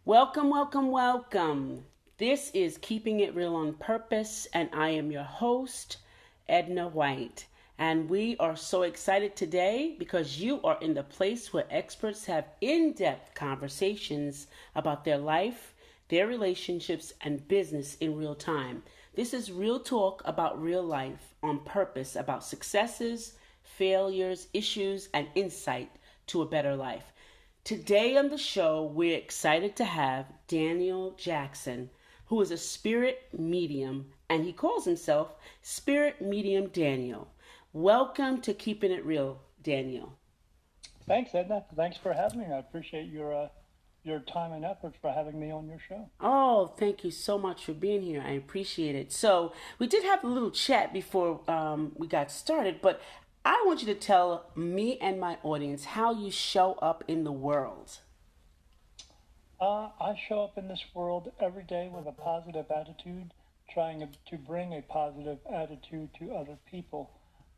Welcome, welcome, welcome. This is Keeping It Real on Purpose, and I am your host, Edna White. And we are so excited today because you are in the place where experts have in depth conversations about their life, their relationships, and business in real time. This is real talk about real life on purpose, about successes, failures, issues, and insight to a better life. Today on the show, we're excited to have Daniel Jackson, who is a spirit medium, and he calls himself Spirit Medium Daniel. Welcome to Keeping It Real, Daniel. Thanks, Edna. Thanks for having me. I appreciate your time and effort for having me on your show. Oh, thank you so much for being here. I appreciate it. So, we did have a little chat before we got started, but I want you to tell me and my audience how you show up in the world. I show up in this world every day with a positive attitude, trying to bring a positive attitude to other people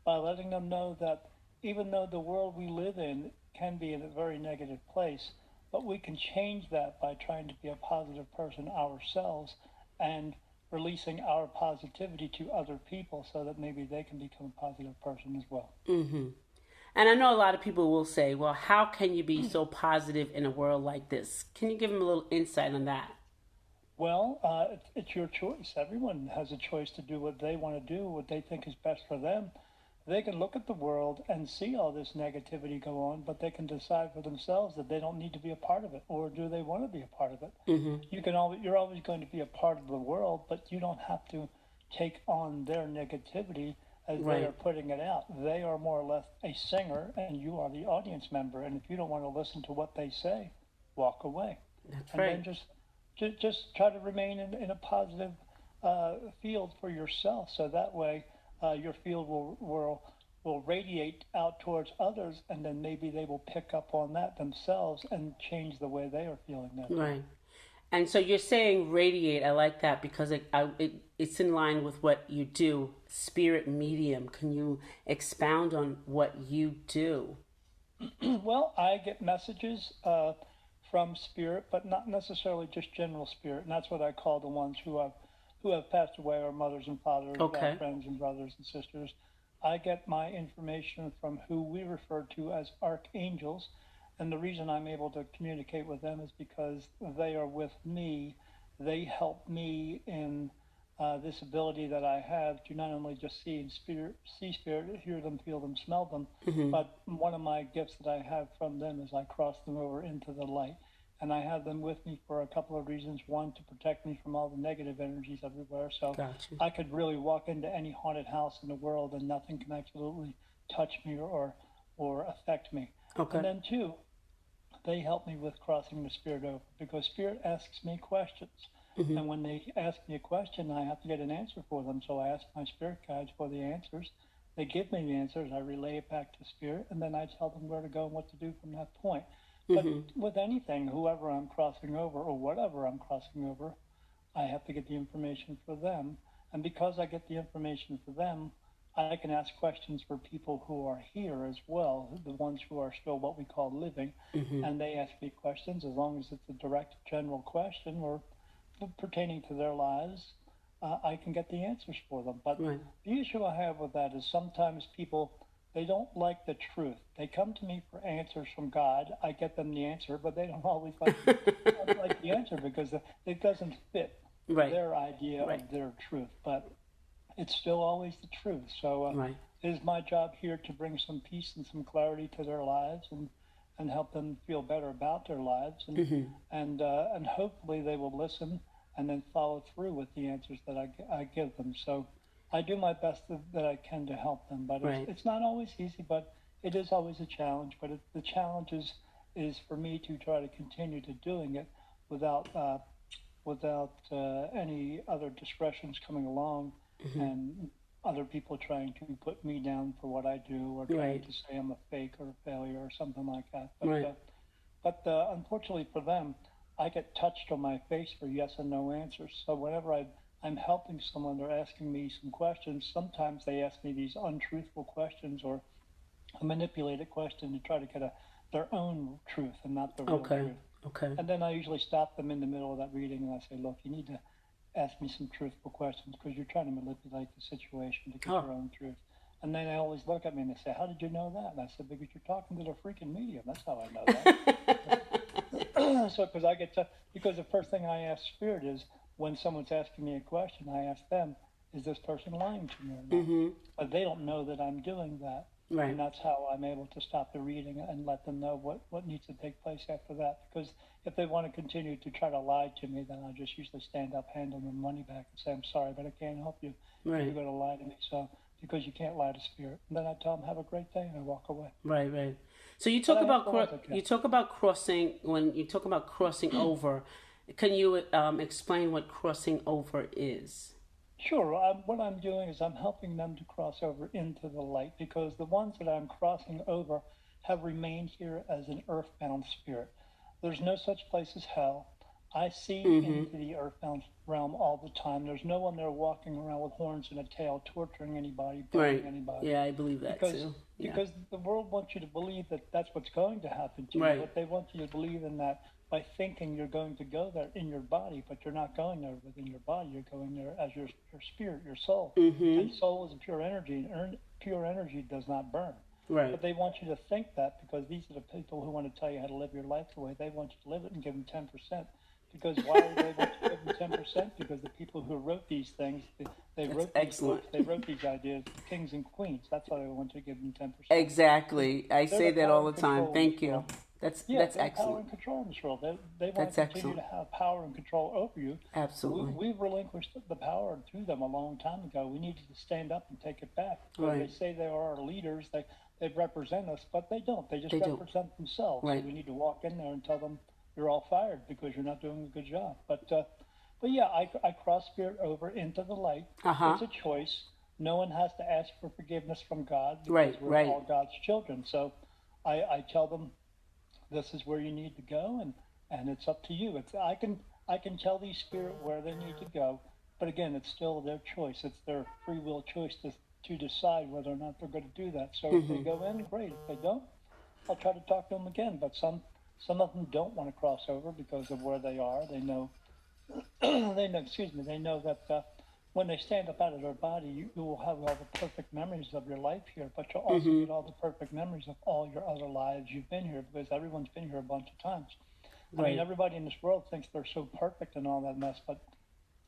by letting them know that even though the world we live in can be in a very negative place, but we can change that by trying to be a positive person ourselves and releasing our positivity to other people so that maybe they can become a positive person as well. Mm-hmm. And I know a lot of people will say, well, how can you be so positive in a world like this? Can you give them a little insight on that? Well, it's your choice. Everyone has a choice to do what they want to do, what they think is best for them. They can look at the world and see all this negativity go on, but they can decide for themselves that they don't need to be a part of it, or do they want to be a part of it? Mm-hmm. You're always going to be a part of the world, but you don't have to take on their negativity as they Right. are putting it out. They are more or less a singer, and you are the audience member. And if you don't want to listen to what they say, walk away, That's and then right. just try to remain in a positive field for yourself, so that way your field will radiate out towards others, and then maybe they will pick up on that themselves and change the way they are feeling that day. Right. And so you're saying radiate. I like that because it's in line with what you do. Spirit medium. Can you expound on what you do? Well, I get messages from spirit, but not necessarily just general spirit, and that's what I call the ones who have passed away, our mothers and fathers, Okay. friends and brothers and sisters. I get my information from who we refer to as archangels, and the reason I'm able to communicate with them is because they are with me. They help me in this ability that I have to not only just see spirit, hear them, feel them, smell them, Mm-hmm. but one of my gifts that I have from them is I cross them over into the light. And I have them with me for a couple of reasons. One, to protect me from all the negative energies everywhere. So Gotcha. I could really walk into any haunted house in the world and nothing can absolutely touch me or affect me. And Okay. then two, they help me with crossing the spirit over because spirit asks me questions. Mm-hmm. And when they ask me a question, I have to get an answer for them. So I ask my spirit guides for the answers. They give me the answers. I relay it back to spirit, and then I tell them where to go and what to do from that point. But Mm-hmm. with anything, whoever I'm crossing over or whatever I'm crossing over, I have to get the information for them. And because I get the information for them, I can ask questions for people who are here as well, the ones who are still what we call living. Mm-hmm. And they ask me questions as long as it's a direct general question or pertaining to their lives. I can get the answers for them. But Right. the issue I have with that is sometimes people they don't like the truth. They come to me for answers from God. I get them the answer, but they don't always like the answer because it doesn't fit Right. their idea Right. of their truth. But it's still always the truth. So Right. it is my job here to bring some peace and some clarity to their lives and help them feel better about their lives Mm-hmm. and hopefully they will listen and then follow through with the answers that I give them. So I do my best that I can to help them, but Right. it's not always easy, but it is always a challenge. But the challenge is for me to try to continue to doing it without any other discretions coming along Mm-hmm. and other people trying to put me down for what I do or trying Right. to say I'm a fake or a failure or something like that. Right. But unfortunately for them, I get touched on my face for yes and no answers. So whenever I'm helping someone, they're asking me some questions. Sometimes they ask me these untruthful questions or a manipulated question to try to get their own truth and not the real Okay. truth. Okay. And then I usually stop them in the middle of that reading and I say, look, you need to ask me some truthful questions because you're trying to manipulate the situation to get Oh. your own truth. And then they always look at me and they say, how did you know that? And I said, because you're talking to the freaking medium. That's how I know that. So, because the first thing I ask Spirit is when someone's asking me a question, I ask them, is this person lying to me or not? Mm-hmm. But they don't know that I'm doing that. Right. And that's how I'm able to stop the reading and let them know what needs to take place after that. Because if they want to continue to try to lie to me, then I'll just usually stand up, hand them the money back, and say, I'm sorry, but I can't help you if Right. you're going to lie to me. So, because you can't lie to Spirit. And then I tell them, have a great day, and I walk away. Right. Right. So you But talk I help about the ones I can. you talk about crossing when you talk about crossing over. Can you explain what crossing over is? Sure. What I'm doing is I'm helping them to cross over into the light because the ones that I'm crossing over have remained here as an earthbound spirit. There's no such place as hell. I see Mm-hmm. into the earthbound realm all the time. There's no one there walking around with horns and a tail, torturing anybody, burning Right. anybody, Yeah, I believe that because too. Yeah. because the world wants you to believe that that's what's going to happen to you, Right. but they want you to believe in that by thinking you're going to go there in your body, but you're not going there within your body. You're going there as your spirit, your soul. Mm-hmm. And soul is a pure energy, and pure energy does not burn. Right. But they want you to think that because these are the people who want to tell you how to live your life the way they want you to live it and give them 10%. Because why do they want you to give them 10%? Because the people who wrote these things, they That's wrote these excellent. books, they wrote these ideas, kings and queens. That's why they want you to give them 10%. Exactly. I They're say the that power all the and time. control in Thank this you. world. That's Yeah, that's they're power excellent. and control in this world. They want That's to continue excellent. to have power and control over you. Absolutely. We've relinquished the power to them a long time ago. We needed to stand up and take it back because they Right. say they are our leaders. They represent us, but they don't. They just They don't. represent themselves. So Right. we need to walk in there and tell them you're all fired because you're not doing a good job. But yeah, I cross spirit over into the light. Uh-huh. It's a choice. No one has to ask for forgiveness from God because Right. we're Right. all God's children. So I tell them this is where you need to go, and it's up to you. I can tell these spirit where they need to go, but again, it's still their choice. It's their free will choice to decide whether or not they're going to do that. So if they Mm-hmm. go in, great. If they don't, I'll try to talk to them again. But some of them don't want to cross over because of where they are. They know they know, excuse me, they know that when they stand up out of their body, you will have all the perfect memories of your life here, but you'll also Mm-hmm. get all the perfect memories of all your other lives you've been here because everyone's been here a bunch of times. I mean, Right. everybody in this world thinks they're so perfect and all that mess, but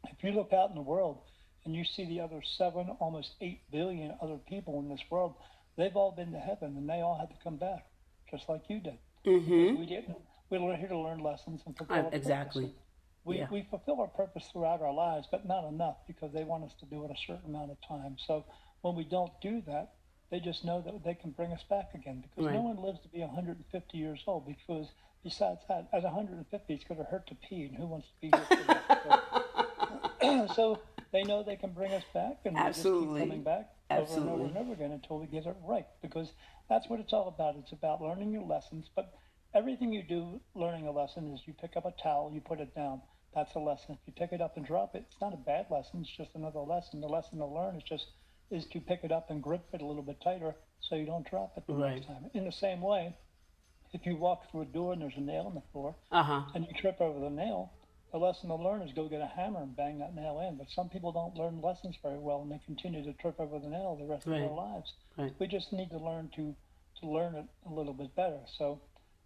if you look out in the world and you see the other 7, almost 8 billion other people in this world, they've all been to heaven and they all had to come back, just like you did, because Mm-hmm. we didn't. We're here to learn lessons and fulfill a purpose. Exactly. Yeah. We fulfill our purpose throughout our lives, but not enough because they want us to do it a certain amount of time. So when we don't do that, they just know that they can bring us back again because no Right. one lives to be 150 years old because besides that, at 150, it's going to hurt to pee, and who wants to be here for that? So they know they can bring us back, and we just keep coming Absolutely. back over and over Absolutely. and over again until we get it right because that's what it's all about. It's about learning your lessons, but everything you do learning a lesson is you pick up a towel, you put it down. That's a lesson. If you pick it up and drop it, it's not a bad lesson. It's just another lesson. The lesson to learn is to pick it up and grip it a little bit tighter so you don't drop it the Right. next time. In the same way, if you walk through a door and there's a nail in the floor Uh-huh. and you trip over the nail, the lesson to learn is go get a hammer and bang that nail in. But some people don't learn lessons very well and they continue to trip over the nail the rest of their Right. lives. Right. We just need to learn to learn it a little bit better. So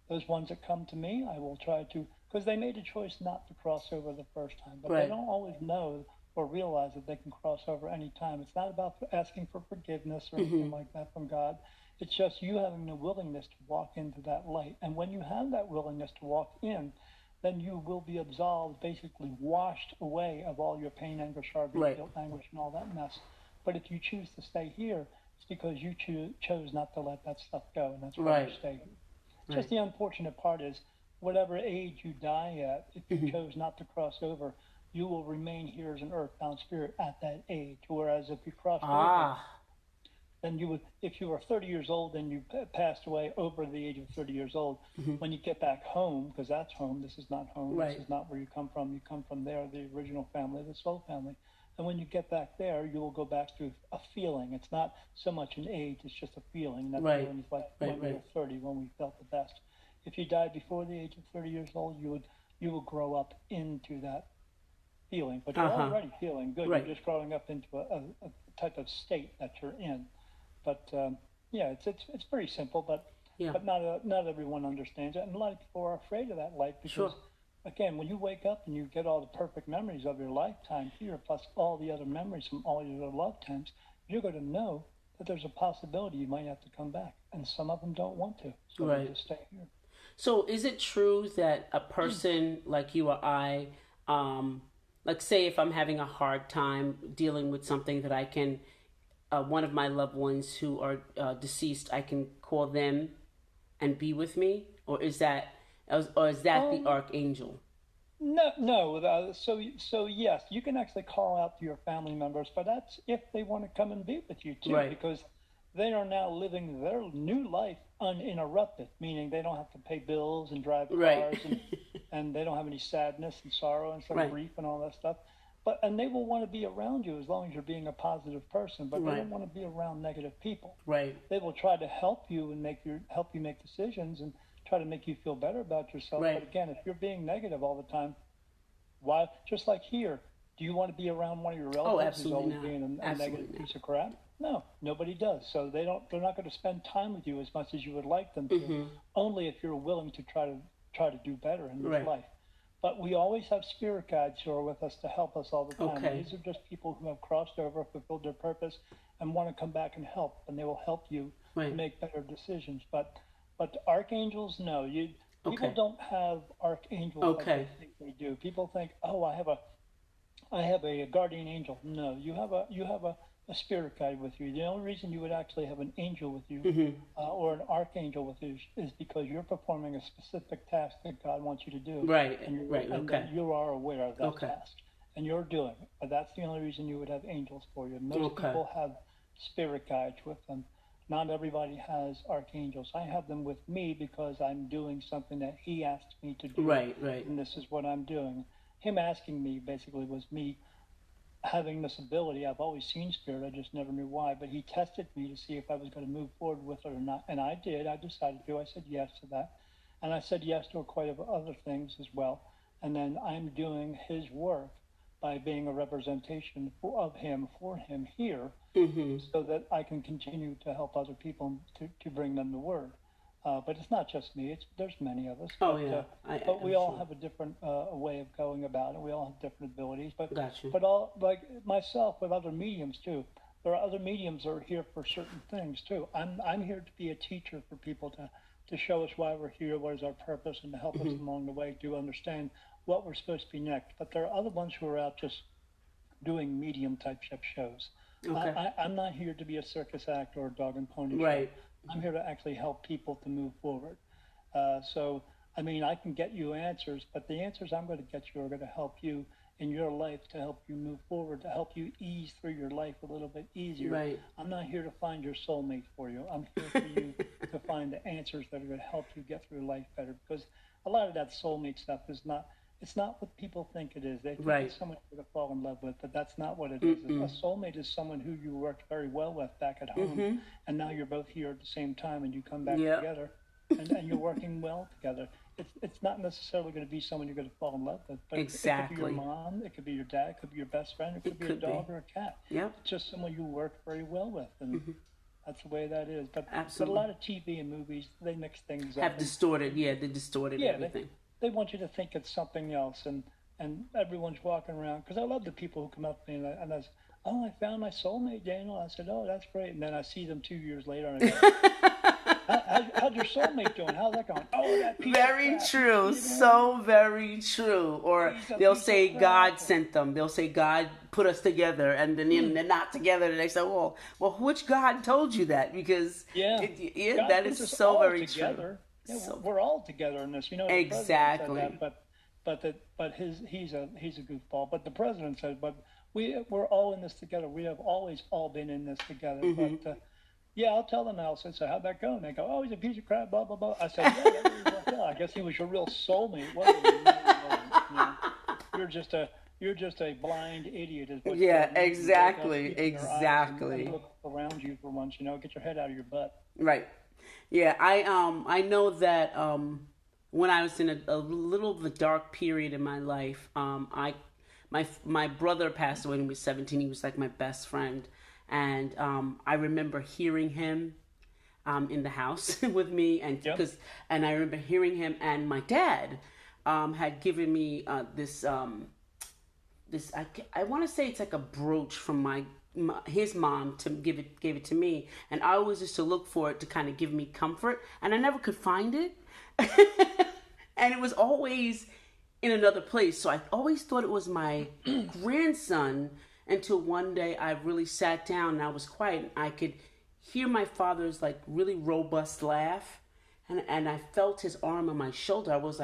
those ones that come to me, I will try to, because they made a choice not to cross over the first time, but they Right. don't always know or realize that they can cross over any time. It's not about asking for forgiveness or Mm-hmm. anything like that from God. It's just you having the willingness to walk into that light. And when you have that willingness to walk in, then you will be absolved, basically washed away of all your pain, anger, sorrow, Right. guilt, anguish, and all that mess. But if you choose to stay here, it's because you chose not to let that stuff go, and that's why you Right. stay here. Right. Just the unfortunate part is, whatever age you die at, if you Mm-hmm. chose not to cross over, you will remain here as an earthbound spirit at that age. Whereas if you crossed over, Ah. then you would, if you were 30 years old and you passed away over the age of 30 years old, Mm-hmm. when you get back home, because that's home, this is not home, Right. this is not where you come from there, the original family, the soul family. And when you get back there, you will go back to a feeling. It's not so much an age, it's just a feeling. And that Right. feeling is like Right. when we Right. were 30, when we felt the best. if you died before the age of 30 years old, you would grow up into that feeling. But you're already feeling good. Right. You're just growing up into a type of state that you're in. But yeah, it's pretty simple, Yeah. but not everyone understands it, and a lot of people are afraid of that life because, Sure. again, when you wake up and you get all the perfect memories of your lifetime here, plus all the other memories from all your other lifetimes, you're going to know that there's a possibility you might have to come back, and some of them don't want to, so they Right. just stay here. So is it true that a person like you or I, like say if I'm having a hard time dealing with something that I can, one of my loved ones who are deceased, I can call them and be with me, or is that the Um, archangel? No, no. So yes, you can actually call out to your family members, but that's if they want to come and be with you too, Right. because they are now living their new life uninterrupted, meaning they don't have to pay bills and drive Right. cars, and they don't have any sadness and sorrow and some Right. grief and all that stuff. And they will want to be around you as long as you're being a positive person, but they Right. don't want to be around negative people. Right. They will try to help you and help you make decisions and try to make you feel better about yourself. But Right. again, if you're being negative all the time, why? Just like here, do you want to be around one of your Oh, relatives who's absolutely always not. being a Absolutely negative not. piece of crap? No, nobody does. So they're not going to spend time with you as much as you would like them to. Mm-hmm. Only if you're willing to try to do better in this Right. life. But we always have spirit guides who are with us to help us all the time. Okay. These are just people who have crossed over, fulfilled their purpose, and want to come back and help, and they will help you to Right. make better decisions. But archangels, no, people Okay. don't have archangels like Okay. they think they do. People think, oh, I have a guardian angel. No, you have a spirit guide with you. The only reason you would actually have an angel with you Mm-hmm. or an archangel with you is because you're performing a specific task that God wants you to do, Right. and Right. and Okay. that you are aware of that Okay. task, and you're doing it. But that's the only reason you would have angels for you. Most Okay. people have spirit guides with them. Not everybody has archangels. I have them with me because I'm doing something that He asked me to do, Right. Right. and this is what I'm doing. Him asking me basically was me having this ability. I've always seen spirit, I just never knew why, but he tested me to see if I was going to move forward with it or not, and I did. I decided to. I said yes to that, and I said yes to quite a other things as well. And then I'm doing his work by being a representation of him for him here, Mm-hmm. so that I can continue to help other people to bring them the word. But it's not just me. There's many of us. Oh yeah. But we I'm all sure. have a different way of going about it. We all have different abilities. Got you. But all like myself with other mediums too. There are other mediums that are here for certain things too. I'm here to be a teacher for people to show us why we're here, what is our purpose, and to help us Mm-hmm. along the way to understand what we're supposed to be next. But there are other ones who are out just doing medium type shows. Okay. I'm not here to be a circus act or a dog and pony show. Right. I'm here to actually help people to move forward. So, I mean, I can get you answers, but the answers I'm going to get you are going to help you in your life, to help you move forward, to help you ease through your life a little bit easier. Right. I'm not here to find your soulmate for you. I'm here for you to find the answers that are going to help you get through life better, because a lot of that soulmate stuff is not. It's not what people think it is. They think Right. it's someone you're going to fall in love with, but that's not what it is. Mm-mm. A soulmate is someone who you worked very well with back at home, Mm-hmm. and now you're both here at the same time, and you come back Yep. together, and you're working well together. It's not necessarily going to be someone you're going to fall in love with, but it could be Exactly. your mom, it could be your dad, it could be your best friend, it could be a could be. dog or a cat. Yep. It's just someone you work very well with, and that's the way that is. But a Absolutely. lot of TV and movies, they mix things up. Have distorted. Yeah, they distorted Yeah, everything. they want you to think it's something else, and everyone's walking around. Because I love the people who come up to me and I say, "Oh, I found my soulmate, Daniel." I said, "Oh, that's great." And then I see them 2 years later, and I go, how's your soulmate doing? How's that going? Oh, that piece Very of crap. true. So very true. Or He's a they'll piece of say crap. God sent them. They'll say God put us together, and then they're not together. And they say, "Well, which God told you that?" Because Yeah, God that puts is us so all very together. true. Yeah, So- we're all together in this. The president Exactly. said that, but he's a goofball. But the president said, but we're all in this together. We have always all been in this together. Mm-hmm. But yeah, I'll tell them now. So how'd that go? And they go, "Oh, he's a piece of crap." Blah blah blah. I said, "Yeah, that really worked out. I guess he was your real soulmate, wasn't he?" He really was. You know, you're just a blind idiot. Is what Yeah, you are. You need to wake up, exactly, open your eyes, exactly. and look around you for once. Get your head out of your butt. Right. Yeah, I know that when I was in a little of a dark period in my life, my brother passed away when he was 17. He was like my best friend, and I remember hearing him in the house with me, and Yep. and I remember hearing him, and my dad had given me this I want to say it's like a brooch from his mom to gave it to me, and I always used to look for it to kind of give me comfort, and I never could find it. And it was always in another place, so I always thought it was my grandson, until one day I really sat down and I was quiet, and I could hear my father's like really robust laugh, and I felt his arm on my shoulder. I was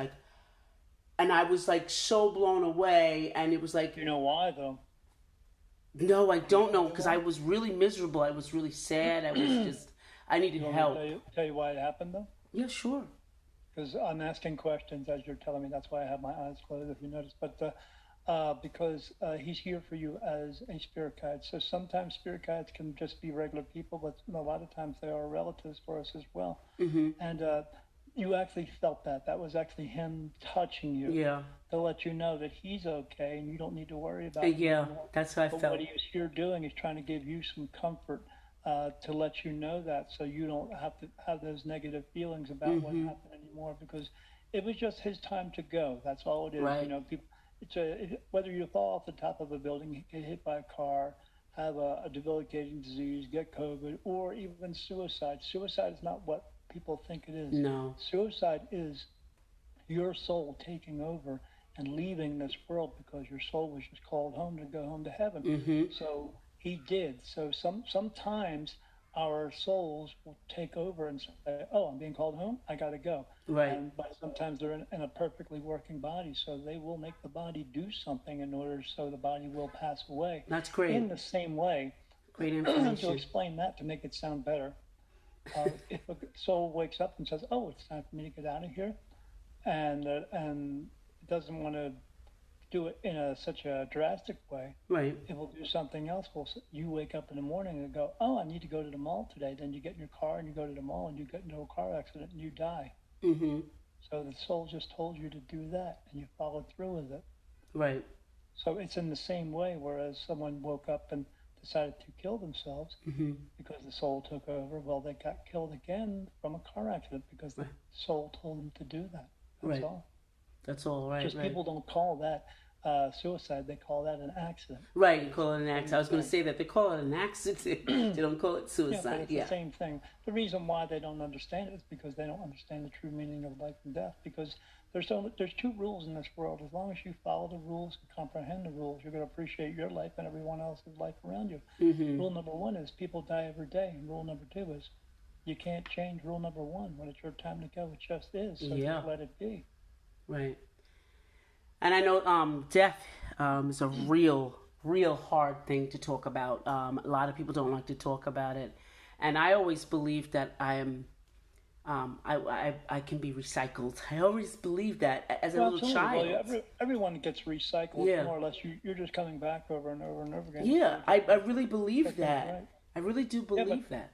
like so blown away, and it was like, You know why, though? no, I You don't know, know because why? I was really miserable. I was really sad. I was just, I needed You want me to help. tell you why it happened, though? Yeah, sure. Because I'm asking questions as you're telling me. That's why I have my eyes closed, if you notice. But because he's here for you as a spirit guide. So sometimes spirit guides can just be regular people, but a lot of times they are relatives for us as well. Mm-hmm. And you actually felt that. That was actually him touching you Yeah. to let you know that he's okay and you don't need to worry about him Yeah, anymore. that's how I But what felt. he was here doing is trying to give you some comfort to let you know that, so you don't have to have those negative feelings about what Mm-hmm. happened anymore, because it was just his time to go. That's all it is. You Right. know, people. Whether you fall off the top of a building, get hit by a car, have a debilitating disease, get COVID, or even suicide. Suicide is not what people think it is. No. Suicide is your soul taking over and leaving this world because your soul was just called home to go home to heaven. Mm-hmm. So he did. So sometimes our souls will take over and say, "Oh, I'm being called home. I got to go." Right. And but sometimes they're in a perfectly working body, so they will make the body do something in order so the body will pass away. That's In great. the same way, Great to information. explain that to make it sound better, if a soul wakes up and says, "Oh, it's time for me to get out of here," and doesn't want to do it in such a drastic way, Right. it will do something else. Well, you wake up in the morning and go, "Oh, I need to go to the mall today." Then you get in your car and you go to the mall and you get into a car accident and you die. Mm-hmm. So the soul just told you to do that and you followed through with it. Right. So it's in the same way, whereas someone woke up and decided to kill themselves Mm-hmm. because the soul took over, well, they got killed again from a car accident because the Right. soul told them to do that. That's Right. all. That's all right. Just Right. people don't call that suicide; they call that an accident. Right. You But it's call it an the accident. same I was going to thing. say that they call it an accident. They don't call it Yeah, but suicide. it's the Yeah. same thing. The reason why they don't understand it is because they don't understand the true meaning of life and death. Because there's two rules in this world. As long as you follow the rules and comprehend the rules, you're going to appreciate your life and everyone else's life around you. Mm-hmm. Rule number one is people die every day, and rule number two is you can't change rule number one. When it's your time to go, it just is. So Yeah. just let it be. Right. And I know death is a real hard thing to talk about. A lot of people don't like to talk about it, and I always believe that I am. I can be recycled. I always believed that as a Well, little absolutely. Well, child. everyone gets recycled Yeah. more or less. You're just coming back over and over and over again. Yeah, So I really believe get things that. right. I really do Yeah, but believe that.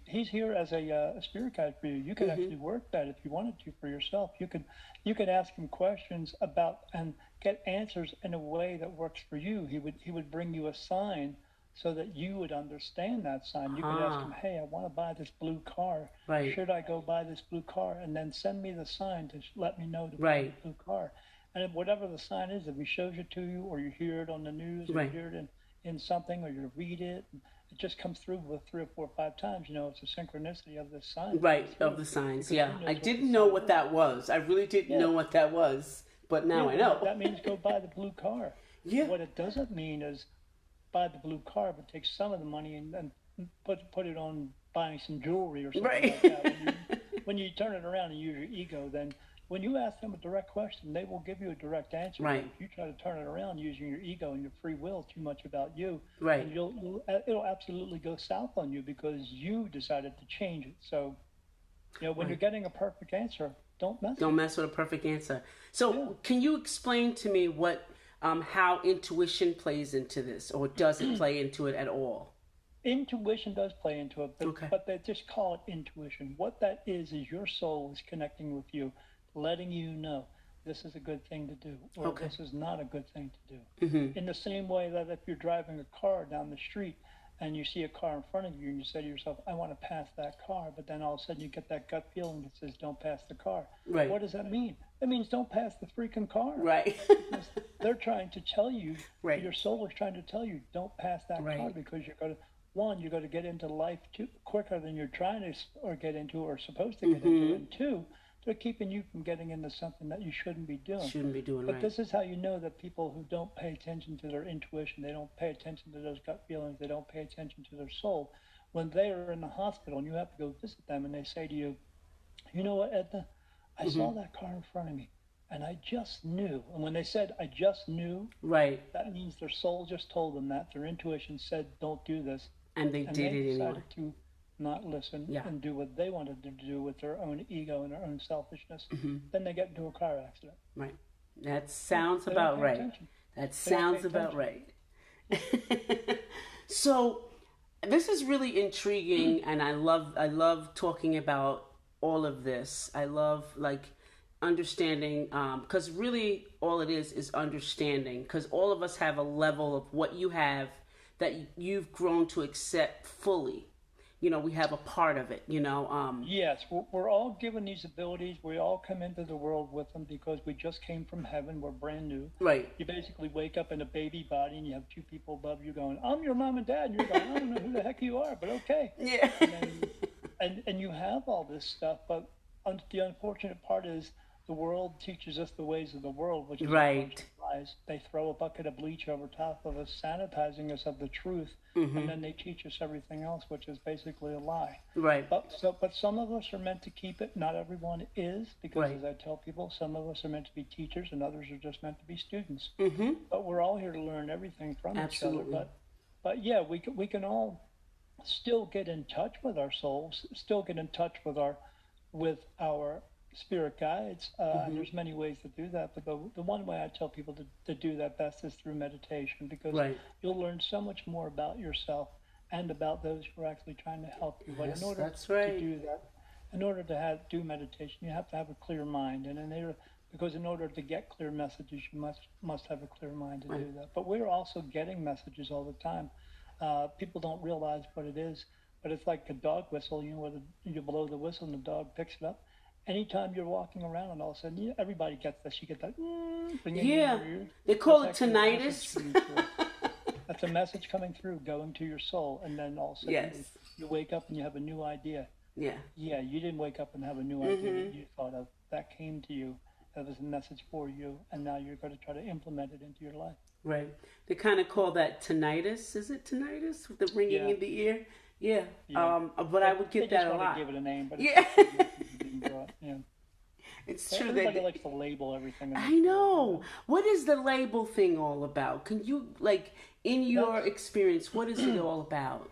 he's here as a spirit guide for you. You could Mm-hmm. actually work that if you wanted to for yourself. You could ask him questions about and get answers in a way that works for you. He would bring you a sign so that you would understand that sign. You could ask him, Ah, "Hey, I want to buy this blue car. right, Should I go buy this blue car?" And then send me the sign to let me know to buy the right, blue car. And if whatever the sign is, if he shows it to you, or you hear it on the news, or you right, hear it in something, or you read it, it just comes through with three or four or five times. It's a synchronicity of this sign that comes right. Of through the signs, because he yeah. I knows what the didn't know sign what is. that was. I really didn't Yeah, know what that was, but yeah. now I Well, know. that means go buy the blue car. Yeah, What it doesn't mean is buy the blue car, but take some of the money and put it on buying some jewelry or something right, like that. When you turn it around and use your ego, then when you ask them a direct question, they will give you a direct answer. But right, if you try to turn it around using your ego and your free will too much about you, then right. it'll absolutely go south on you because you decided to change it. So when you're Right. getting a perfect answer, don't mess Don't with it. mess with a perfect answer. Yeah. So, can you explain to me how intuition plays into this, or does it play into it at all? Intuition does play into it, but Okay. but they just call it intuition. What that is your soul is connecting with you. letting you know this is a good thing to do or Okay. this is not a good thing to do. Mm-hmm. In the same way that if you're driving a car down the street and you see a car in front of you and you say to yourself, I want to pass that car, but then all of a sudden you get that gut feeling that says, don't pass the car. Right. What does that mean? It means don't pass the freaking car. Right. Because they're trying to tell you, Right. your soul is trying to tell you, don't pass that car Right. because you're going to, one, you're going to get into life too quicker than you're trying to or get into or supposed to get into, and two, they're keeping you from getting into something that you shouldn't be doing. Shouldn't be doing But right. this is how you know that people who don't pay attention to their intuition, they don't pay attention to those gut feelings, they don't pay attention to their soul. When they are in the hospital and you have to go visit them and they say to you, you know what, Edna, I Mm-hmm. saw that car in front of me and I just knew. And when they said, I just knew, Right. that means their soul just told them that. Their intuition said, don't do this. And they And did they it anyway. decided to not listen Yeah. and do what they wanted to do with their own ego and their own selfishness. Mm-hmm. Then they get into a car accident. Right. That sounds They don't about pay right. attention. That They don't pay sounds about attention. right. So this is really intriguing, and I love talking about all of this. I love like understanding, because really all it is understanding. Because all of us have a level of what you have that you've grown to accept fully. You know, we have a part of it. You know, Yes, we're all given these abilities. We all come into the world with them because we just came from heaven. We're brand new. right. You basically wake up in a baby body and you have two people above you going, I'm your mom and dad. And you're going, I don't know who the heck you are, but okay. Yeah. And then and you have all this stuff, but the unfortunate part is the world teaches us the ways of the world, which is a bunch Right. of lies. They throw a bucket of bleach over top of us, sanitizing us of the truth, Mm-hmm. and then they teach us everything else, which is basically a lie. Right. But some of us are meant to keep it. Not everyone is, because Right. as I tell people, some of us are meant to be teachers, and others are just meant to be students. Mm-hmm. But we're all here to learn everything from Absolutely. each other. But yeah, we can all still get in touch with our souls, still get in touch with our spirit guides. And there's many ways to do that, but the one way I tell people to do that best is through meditation, because Right. you'll learn so much more about yourself and about those who are actually trying to help you. But Yes, in order that's to right. do that, in order to do meditation, you have to have a clear mind, and because in order to get clear messages, you must have a clear mind to Right. do that. But we're also getting messages all the time. People don't realize what it is, but it's like a dog whistle. You know, where you blow the whistle and the dog picks it up. Anytime you're walking around and all of a sudden, everybody gets this. You get that ringing Yeah. in your ears. They call it That's actually a message tinnitus. coming through. That's a message coming through, going to your soul, and then all of a sudden Yes. you wake up and you have a new idea. Yeah. Yeah, you didn't wake up and have a new idea that you thought of. That came to you. That was a message for you, and now you're going to try to implement it into your life. Right. They kind of call that tinnitus. Is it tinnitus? With the ringing Yeah. in the ear? Yeah. Yeah. But I would They get just that a want lot. to give it a name, but Yeah. yeah. It's true. Everybody likes to label everything. I know. What is the label thing all about? Can you, like, in your experience, what is it all about?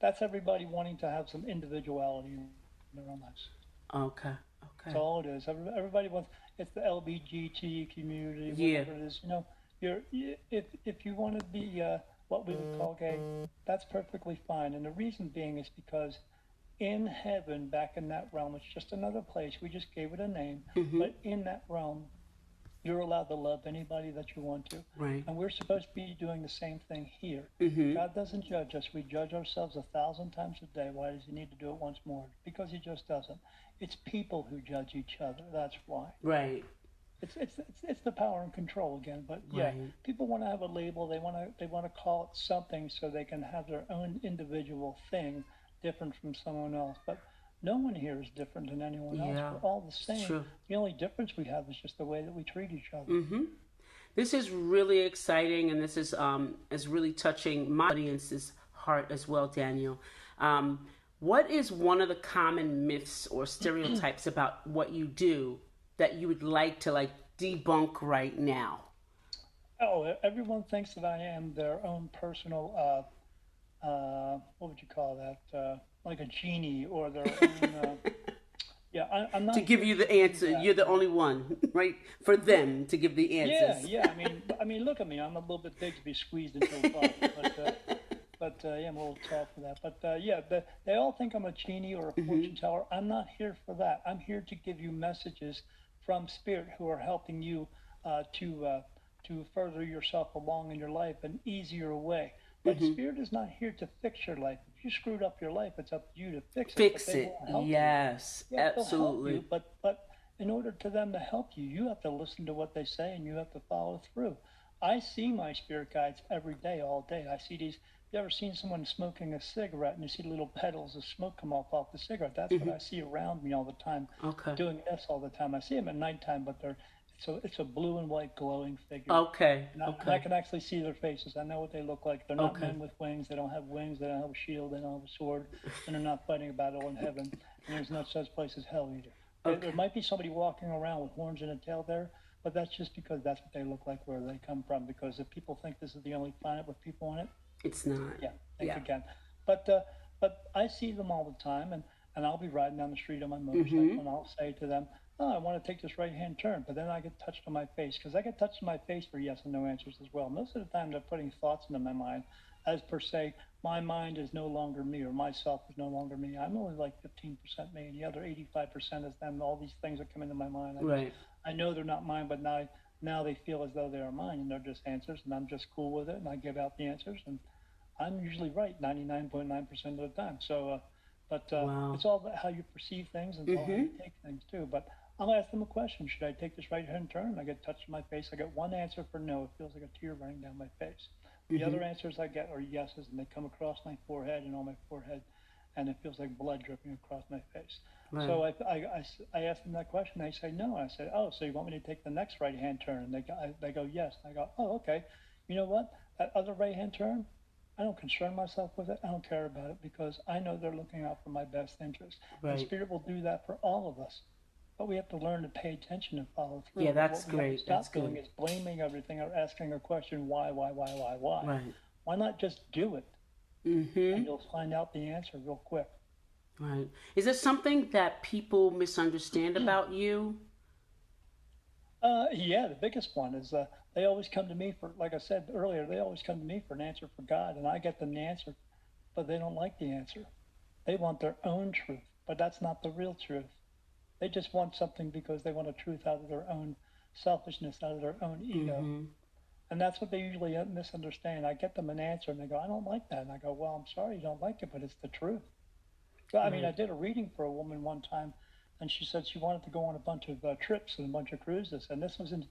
That's everybody wanting to have some individuality in their own lives. Okay. That's all it is. Everybody wants. It's the LBGT community, Yeah. whatever it is. You know, if you want to be what we would call gay, that's perfectly fine. And the reason being is because in heaven, back in that realm, it's just another place. We just gave it a name, but in that realm, you're allowed to love anybody that you want to. Right. And we're supposed to be doing the same thing here. God doesn't judge us. We judge ourselves 1,000 times a day. Why does he need to do it once more? Because he just doesn't. It's people who judge each other. That's why. Right. It's the power and control again. But yeah, Right. people want to have a label. They want to call it something so they can have their own individual thing, different from someone else. But no one here is different than anyone else. Yeah, We're all the same. true. The only difference we have is just the way that we treat each other. This is really exciting, and this is really touching my audience's heart as well, Daniel. What is one of the common myths or stereotypes about what you do that you would like to debunk right now? Oh, everyone thinks that I am their own personal, what would you call that? Like a genie or their own. Yeah, I'm not. To give you the answer, you're the only one, right? For them to give the Yeah, answers. yeah. I mean, look at me. I'm a little bit big to be squeezed into a bottle, but yeah, I'm a little tall for that. But yeah, they all think I'm a genie or a fortune teller. I'm not here for that. I'm here to give you messages from spirit who are helping you to further yourself along in your life an easier way. But Mm-hmm. spirit is not here to fix your life. If you screwed up your life, it's up to you to fix it. But Fix they it. will help you. Yes, Yeah, they'll help you, absolutely. but in order to them to help you, you have to listen to what they say and you have to follow through. I see my spirit guides every day, all day. I see these. You ever seen someone smoking a cigarette and you see little petals of smoke come off the cigarette? That's what Mm-hmm. I see around me all the time, Okay. doing this all the time. I see them at nighttime, but it's a blue and white glowing figure. Okay. And I Okay. can actually see their faces. I know what they look like. They're not Okay. men with wings. They don't have wings. They don't have a shield. They don't have a sword. And they're not fighting a battle in heaven. And there's no such place as hell either. There Okay. might be somebody walking around with horns and a tail there, but that's just because that's what they look like where they come from. Because if people think this is the only planet with people on it, It's not. yeah, think Yeah. again. But I see them all the time, and I'll be riding down the street on my motorcycle, Mm-hmm. and I'll say to them, "Oh, I want to take this right-hand turn," but then I get touched on my face because I get touched on my face for yes and no answers as well. Most of the time, they're putting thoughts into my mind, as per se, my mind is no longer me, or myself is no longer me. I'm only like 15% me, and the other 85% is them. All these things that come into my mind, Right. I know they're not mine, but now they feel as though they are mine, and they're just answers, and I'm just cool with it, and I give out the answers, and I'm usually right 99.9% of the time. But Wow. it's all about how you perceive things and it's all how Mm-hmm. you take things too. But I'll ask them a question. Should I take this right hand turn? I get touched in my face. I get one answer for no. It feels like a tear running down my face. The Mm-hmm. other answers I get are yeses, and they come across my forehead and on my forehead, and it feels like blood dripping across my face. Right. So I asked them that question. They say no. I said, oh, so you want me to take the next right hand turn? And they go yes. And I go, oh, okay. You know what? That other right hand turn, I don't concern myself with it. I don't care about it because I know they're looking out for my best interest. And Right. Spirit will do that for all of us. But we have to learn to pay attention and follow Yeah, through. But that's what we have to great. That's stop doing good. is blaming everything or asking a question, why? Right. Why not just do it? Mm-hmm. And you'll find out the answer real quick. Right. Is there something that people misunderstand about you? Yeah, the biggest one is they always come to me for, like I said earlier, they always come to me for an answer for God, and I get them the answer, but they don't like the answer. They want their own truth, but that's not the real truth. They just want something because they want a truth out of their own selfishness, out of their own ego. Mm-hmm. And that's what they usually misunderstand. I get them an answer and they go, I don't like that. And I go, well, I'm sorry you don't like it, but it's the truth. So, I mean, I Right. did a reading for a woman one time, and she said she wanted to go on a bunch of trips and a bunch of cruises. And this was in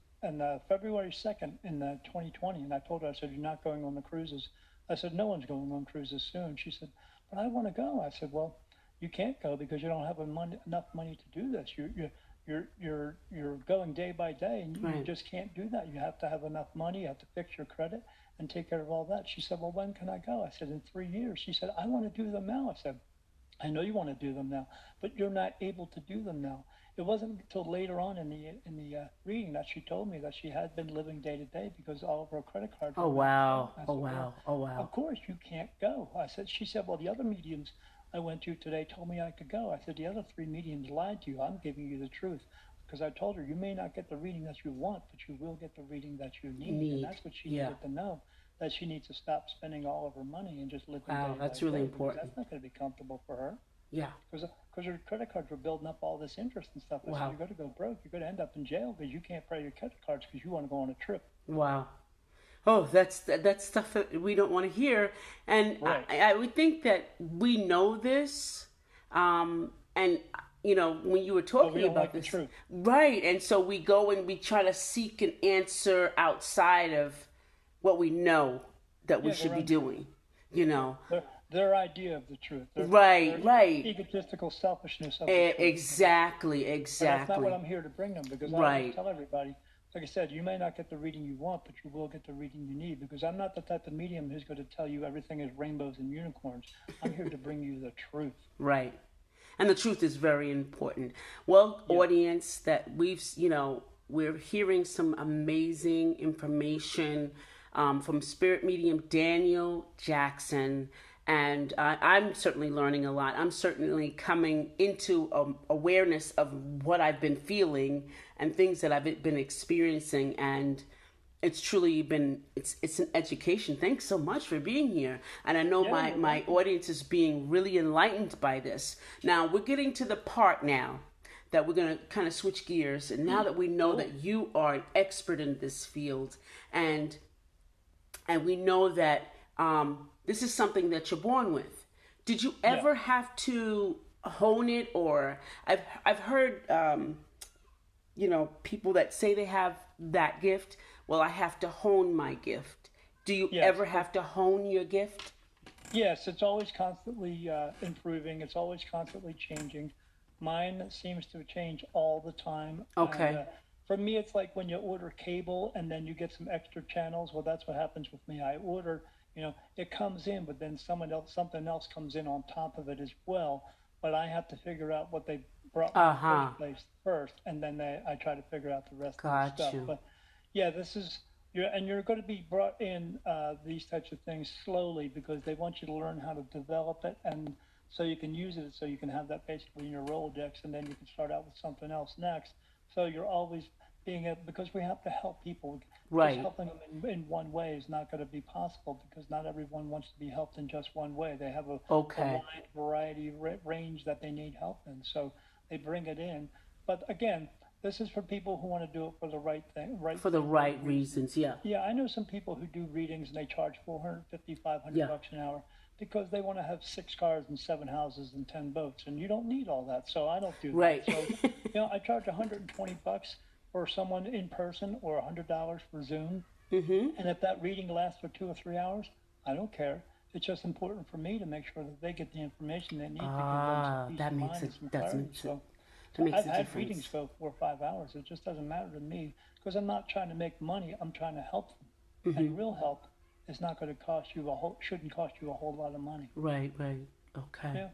February 2nd in 2020. And I told her, I said, you're not going on the cruises. I said, no one's going on cruises soon. She said, but I want to go. I said, well, you can't go because you don't have enough money to do this. You're going day by day, and you Right. just can't do that. You have to have enough money. You have to fix your credit and take care of all that. She said, well, when can I go? I said, in 3 years. She said, I want to do them now. I said, I know you want to do them now, but you're not able to do them now. It wasn't until later on in the reading that she told me that she had been living day to day because all of her credit cards Oh were maxed out. wow. I Oh said, well, wow. Oh of wow. course you can't go. She said, well, the other mediums I went to today told me I could go. I said, the other three mediums lied to you. I'm giving you the truth because I told her you may not get the reading that you want, but you will get the reading that you need, and Need. that's what she Yeah. needed to know. That she needs to stop spending all of her money and just living Wow. day by That's really day because important. that's not going to be comfortable for her Yeah. because your credit cards were building up all this interest and stuff. I said, Wow. you're going to go broke. You're going to end up in jail because you can't pay your credit cards because you want to go on a trip. Wow. Oh, that's stuff that we don't want to hear, and Right. I would think that we know this, and when you were But we talking don't about like the this, truth. right? And so we go and we try to seek an answer outside of what we know that we Yeah, should their be own truth. doing. You know, Their idea of the truth. Their right, right, egotistical selfishness of the truth. exactly, And that's not what exactly, I'm here to bring them because I always right. tell everybody, like I said, you may not get the reading you want, but you will get the reading you need because I'm not the type of medium who's going to tell you everything is rainbows and unicorns. I'm here to bring you the truth. Right. And the truth is very important. Well, Yeah. audience, that we're hearing some amazing information from Spirit Medium Daniel Jackson. And I'm certainly learning a lot. I'm certainly coming into awareness of what I've been feeling and things that I've been experiencing. And it's truly been it's an education. Thanks so much for being here, and I know Yeah, my audience is being really enlightened by this. Now we're getting to the part now that we're going to kind of switch gears. And now that we know Cool. that you are an expert in this field, and we know that this is something that you're born with. Did you Yeah. ever have to hone it, or I've heard people that say they have that gift. Well, I have to hone my gift. Do you Yes. ever have to hone your gift? Yes, it's always constantly improving. It's always constantly changing. Mine seems to change all the time. And Okay. for me, it's like when you order cable and then you get some extra channels. Well, that's what happens with me. I order, it comes in, but then something else comes in on top of it as well. But I have to figure out what they brought me in Uh the huh. first place first, and then I try to figure out the rest of the Got stuff. you. But yeah, you're going to be brought in these types of things slowly because they want you to learn how to develop it, and so you can use it, so you can have that basically in your Rolodex, and then you can start out with something else next. So you're always because we have to help people. Just Right. helping them in one way is not going to be possible because not everyone wants to be helped in just one way. They have a Okay. wide variety range that they need help in, so they bring it in. But again, this is for people who want to do it for the For the right right reason. reasons. Yeah. Yeah, I know some people who do readings and they charge 450, 500 Yeah. bucks an hour because they want to have 6 cars and 7 houses and 10 boats, and you don't need all that. So I don't do that. Right. So, I charge 120 bucks for someone in person or $100 for Zoom. Mm-hmm. And if that reading lasts for 2 or 3 hours, I don't care. It's just important for me to make sure that they get the information they need to give them some Ah, peace that of makes mind it. and some That clarity. makes it. So, That so makes I've a had readings difference. go 4 or 5 hours. It just doesn't matter to me because I'm not trying to make money. I'm trying to help them. Mm-hmm. And real help is not going to shouldn't cost you a whole lot of money. Right. Right. Okay. Yeah,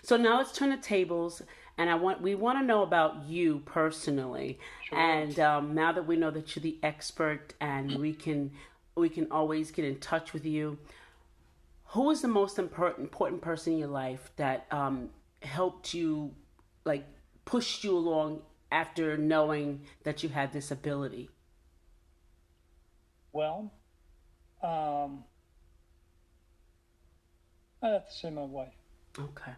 So now let's turn the tables, and we want to know about you personally. sure. And now that we know that you're the expert, and we can always get in touch with you. Who is the most important person in your life that helped you, like pushed you along after knowing that you had this ability? Well, um, I have to say my wife. Okay.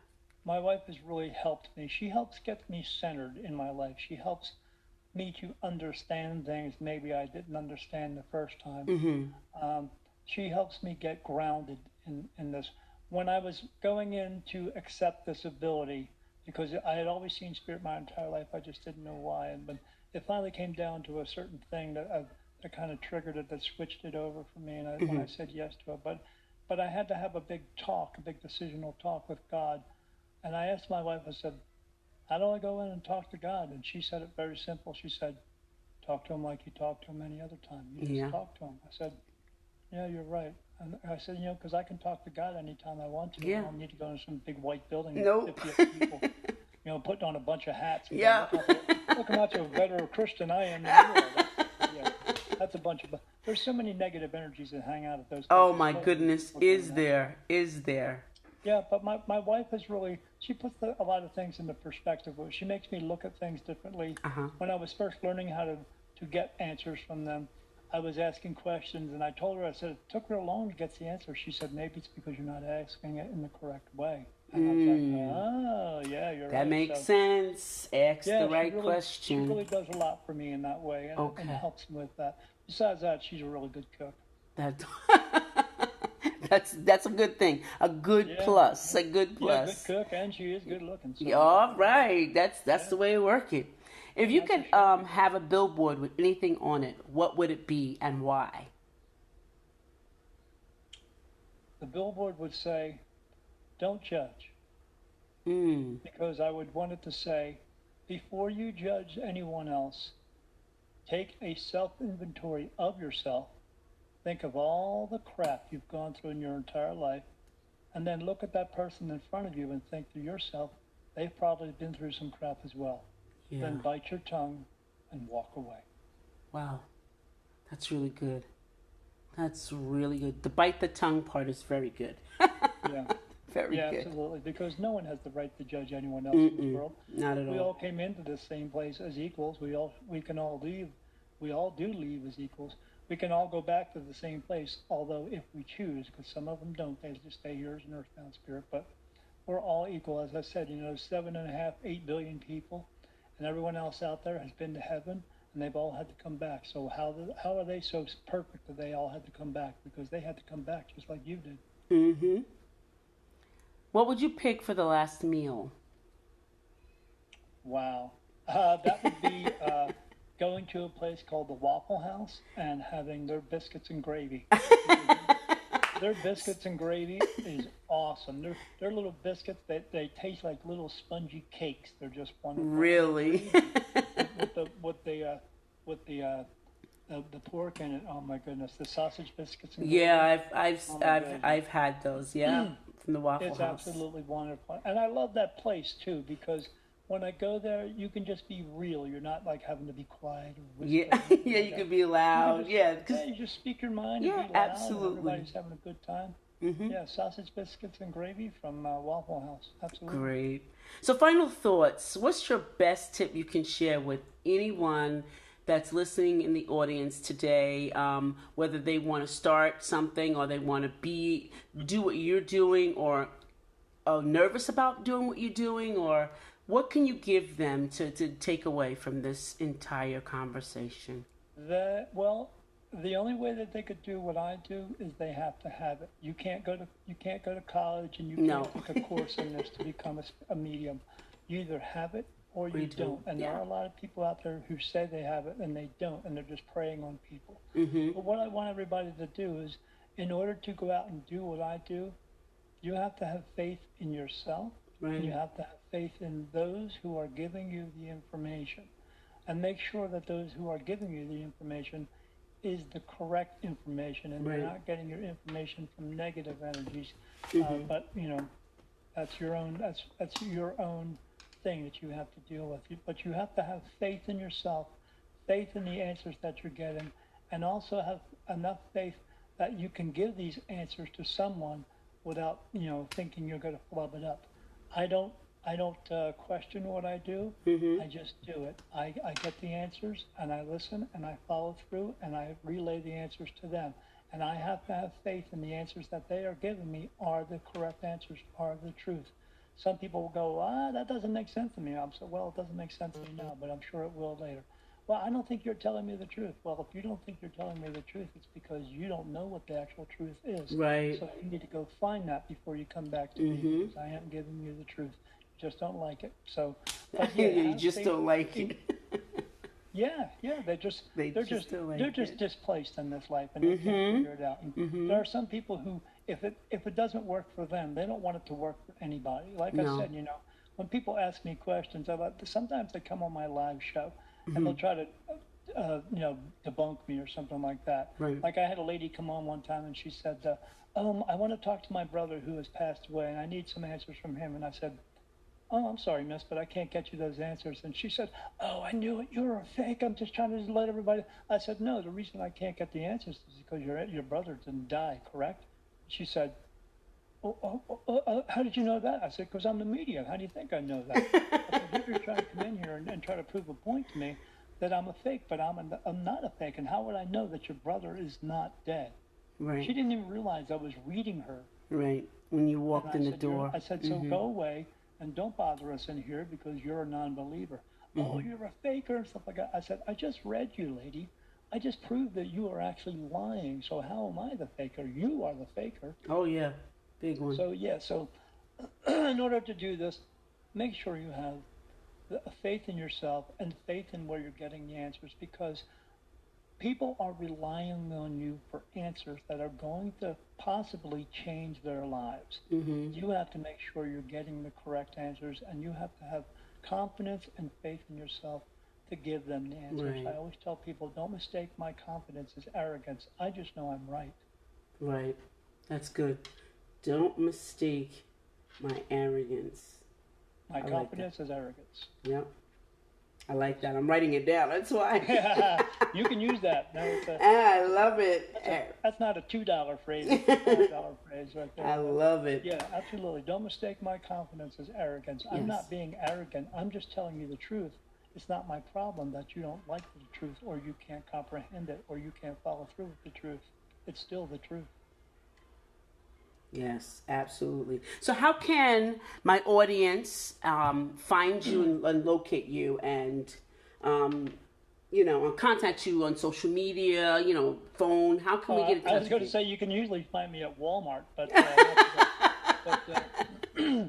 My wife has really helped me. She helps get me centered in my life. She helps me to understand things maybe I didn't understand the first time. Mm-hmm. Um, she helps me get grounded in this. When I was going in to accept this ability, because I had always seen spirit my entire life, I just didn't know why. And when it finally came down to a certain thing that kind of triggered it, that switched it over for me, and when Mm-hmm. I said yes to it, but I had to have a big talk, a big decisional talk with God. And I asked my wife, I said, how do I go in and talk to God? And she said it very simple. She said, talk to him like you talk to him any other time. You just Yeah. talk to him. I said, yeah, you're right. And I said, because I can talk to God anytime I want to. I Yeah. don't need to go into some big white building with Nope. 50 other people, putting on a bunch of hats and Yeah. look how much of a better Christian I am than you are. Yeah, that's a bunch of. There's so many negative energies that hang out at those Oh places. my So many goodness, people doing is that. there? Is there? Yeah, but my wife is really, she puts a lot of things into perspective. She makes me look at things differently. Uh-huh. When I was first learning how to get answers from them, I was asking questions, and I told her, I said, it took her long to get the answer. She said, maybe it's because you're not asking it in the correct way. And I was like, oh, yeah, you're That right. makes So, sense. Ask yeah, the right she question. really does a lot for me in that way and Okay. helps me with that. Besides that, she's a really good cook. That that's a good thing. A good Yeah, plus. A good yeah, good plus. cook, and she is good looking. So, Yeah, all right. That's yeah, the way to work it. If you that's for could sure. have a billboard with anything on it, what would it be and why? The billboard would say, don't judge, Mm. because I would want it to say, before you judge anyone else, take a self inventory of yourself. Think of all the crap you've gone through in your entire life, and then look at that person in front of you and think to yourself, they've probably been through some crap as well. Yeah. Then bite your tongue and walk away. Wow. That's really good. That's really good. The bite the tongue part is very good. Yeah. Very Yeah, good. absolutely. Because no one has the right to judge anyone else in this Mm-mm. world. Not at We all. all came into this same place as equals. We can all leave. We all do leave as equals. We can all go back to the same place, although if we choose, because some of them don't, they just stay here as an earthbound spirit. But we're all equal, as I said. 7.5, 8 billion people, and and everyone else out there has been to heaven, and they've all had to come back. So how are they so perfect that they all had to come back? Because they had to come back just like you did. Mm-hmm. What would you pick for the last meal? Wow. That would be going to a place called the Waffle House and having their biscuits and gravy. Because their biscuits and gravy is awesome. They're little biscuits that they taste like little spongy cakes. They're just wonderful. And the Really? gravy with the pork in it. Oh my goodness, the sausage biscuits and Yeah, gravy. I've Oh my I've goodness. I've had those. Yeah, from the Waffle It's House. absolutely wonderful. And I love that place too because when I go there, you can just be real. You're not like having to be quiet or whisper Yeah, or anything yeah, like you that. could be You can loud. just, Yeah, because yeah, you just speak your mind and yeah, be loud and absolutely. everybody's having a good time. Hmm. Yeah, sausage biscuits and gravy from Waffle House. Absolutely. Great. So, final thoughts. What's your best tip you can share with anyone that's listening in the audience today? Whether they want to start something or they want to do what you're doing, or nervous about doing what you're doing, or what can you give them to take away from this entire conversation? Well, the only way that they could do what I do is they have to have it. You can't go to college and you No. can't take a course in this to become a medium. You either have it or We you do. don't. And there Yeah. are a lot of people out there who say they have it and they don't, and they're just preying on people. Mm-hmm. But what I want everybody to do is, in order to go out and do what I do, you have to have faith in yourself, and you Right. have to have faith in those who are giving you the information, and make sure that those who are giving you the information is the correct information, and you're Right. not getting your information from negative energies. Mm-hmm. But that's your own thing that you have to deal with. But you have to have faith in yourself, faith in the answers that you're getting, and also have enough faith that you can give these answers to someone without thinking you're going to flub it up. I don't I don't question what I do. Mm-hmm. I just do it. I get the answers and I listen and I follow through and I relay the answers to them. And I have to have faith in the answers that they are giving me are the correct answers, are the truth. Some people will go, that doesn't make sense to me. I'm so, well, it doesn't make sense to me now, but I'm sure it will later. Well, I don't think you're telling me the truth. Well, if you don't think you're telling me the truth, it's because you don't know what the actual truth is. Right. So you need to go find that before you come back to me, Mm-hmm. because I am giving you the truth. You just don't like it. So, but Yeah, yeah, you have just faith don't like in, it. yeah, they're just They they're just just don't like they're just it. displaced in this life and they can't Mm-hmm. figure it out. And Mm-hmm. there are some people who, if it doesn't work for them, they don't want it to work for anybody. Like I No. said, when people ask me questions about, sometimes they come on my live show and Mm-hmm. they'll try to debunk me or something like that. Right. Like I had a lady come on one time and she said, I want to talk to my brother who has passed away and I need some answers from him. And I said, oh, I'm sorry, miss, but I can't get you those answers. And she said, oh, I knew it. You're a fake. I'm just trying to just let everybody. I said, no, the reason I can't get the answers is because your brother didn't die, correct? She said, how did you know that? I said, because I'm the media. How do you think I know that? I said, you're trying to come in here and try to prove a point to me that I'm a fake, but I'm not a fake. And how would I know that your brother is not dead? She Right. didn't even realize I was reading her. Right. When you And walked I in the said, door. I said, so Mm-hmm. go away and don't bother us in here because you're a non-believer. Oh, Mm-hmm. you're a faker and stuff like that. I said, I just read you, lady. I just proved that you are actually lying. So how am I the faker? You are the faker. Oh yeah, big one. So yeah, so in order to do this, make sure you have faith in yourself and faith in where you're getting the answers, because people are relying on you for answers that are going to possibly change their lives. Mm-hmm. You have to make sure you're getting the correct answers, and you have to have confidence and faith in yourself to give them the answers. Right. I always tell people, don't mistake my confidence as arrogance. I just know I'm right. Right. That's good. Don't mistake my arrogance. My I like confidence is arrogance. Yep. I like that. I'm writing it down. That's why. You can use that. No, I love it. that's not a $2 phrase. It's a $5 phrase right there. I love it. Yeah, absolutely. Don't mistake my confidence as arrogance. I'm Yes. not being arrogant. I'm just telling you the truth. It's not my problem that you don't like the truth, or you can't comprehend it, or you can't follow through with the truth. It's still the truth. Yes, absolutely. So, how can my audience find you and locate you and, um, contact you on social media, phone? How can we get in I touch was with going to you? say you can usually find me at Walmart, but that's but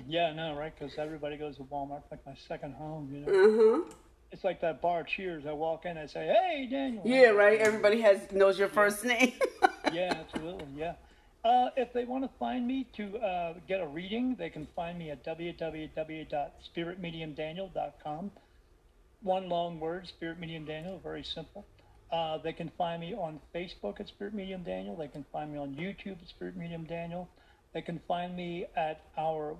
yeah, no, right? Because everybody goes to Walmart, like my second home. Uh-huh. It's like that bar Cheers. I walk in, I say, "Hey, Daniel," Yeah, right? right. And Everybody knows your yeah, first name. yeah, absolutely, yeah. If they want to find me to get a reading, they can find me at www.spiritmediumdaniel.com. One long word, Spirit Medium Daniel, very simple. They can find me on Facebook at Spirit Medium Daniel. They can find me on YouTube at Spirit Medium Daniel. They can find me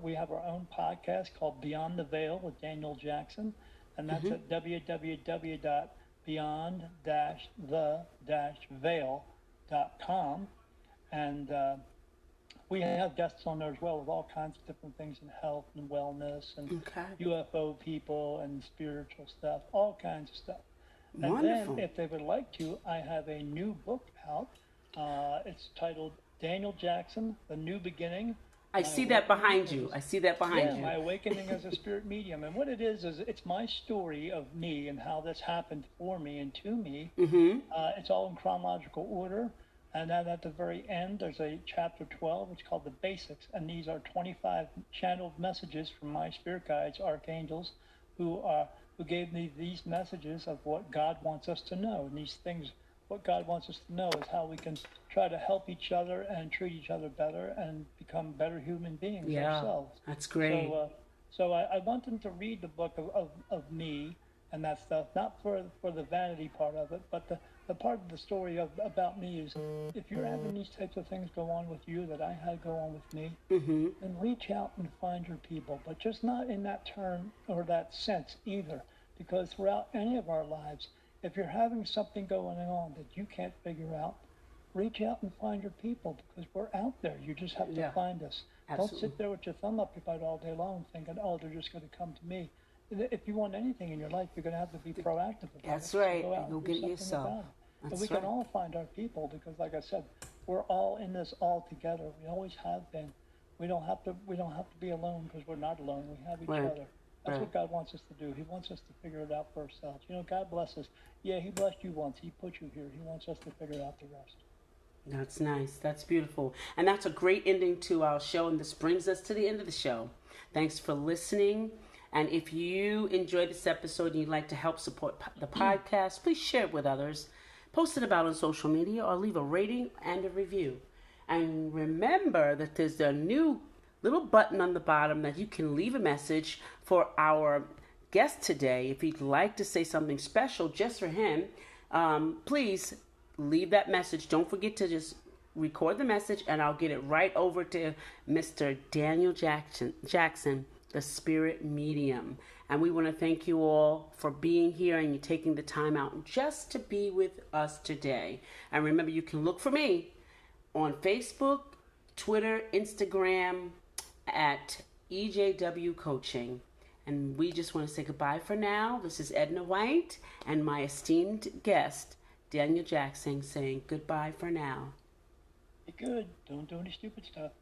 we have our own podcast called Beyond the Veil with Daniel Jackson, and that's Hmm. at www.beyond-the-veil.com. And we have guests on there as well with all kinds of different things in health and wellness and Okay. UFO people and spiritual stuff, all kinds of stuff. And then, Wonderful. if they would like to, I have a new book out. It's titled Daniel Jackson: The New Beginning. I My see that awakening behind as you. a I see that behind yeah, you. my awakening as a spirit medium. And what it is it's my story of me and how this happened for me and to me. Mm-hmm. It's all in chronological order. And then at the very end, there's a chapter 12, which is called The Basics. And these are 25 channeled messages from my spirit guides, archangels, who are who gave me these messages of what God wants us to know. And these things, what God wants us to know is how we can try to help each other and treat each other better and become better human beings Yeah, ourselves. that's So, great. I want them to read the book of me and that stuff, not for the vanity part of it, but the part of the story about me is if you're having these types of things go on with you that I had go on with me, Mm-hmm. then reach out and find your people, but just not in that term or that sense either, because throughout any of our lives, if you're having something going on that you can't figure out, reach out and find your people because we're out there. You just have to Yeah, find us. Don't absolutely. sit there with your thumb up your butt all day long thinking, oh, they're just going to come to me. If you want anything in your life, you're going to have to be proactive about it. That's So right. go out And go and do get it something yourself. about it. And we That's can right. all find our people because, like I said, we're all in this all together. We always have been. We don't have to be alone because we're not alone. We have each Right. other. That's Right. what God wants us to do. He wants us to figure it out for ourselves. God bless us. Yeah, He blessed you once. He put you here. He wants us to figure out the rest. That's nice. That's beautiful. And that's a great ending to our show. And this brings us to the end of the show. Thanks for listening. And if you enjoyed this episode and you'd like to help support the podcast, please share it with others. Post it about on social media or leave a rating and a review. And remember that there's a new little button on the bottom that you can leave a message for our guest today. If you'd like to say something special just for him, please leave that message. Don't forget to just record the message and I'll get it right over to Mr. Daniel Jackson, the spirit medium. And we want to thank you all for being here and you taking the time out just to be with us today. And remember, you can look for me on Facebook, Twitter, Instagram at EJW Coaching. And we just want to say goodbye for now. This is Edna White and my esteemed guest, Daniel Jackson, saying goodbye for now. Be good. Don't do any stupid stuff.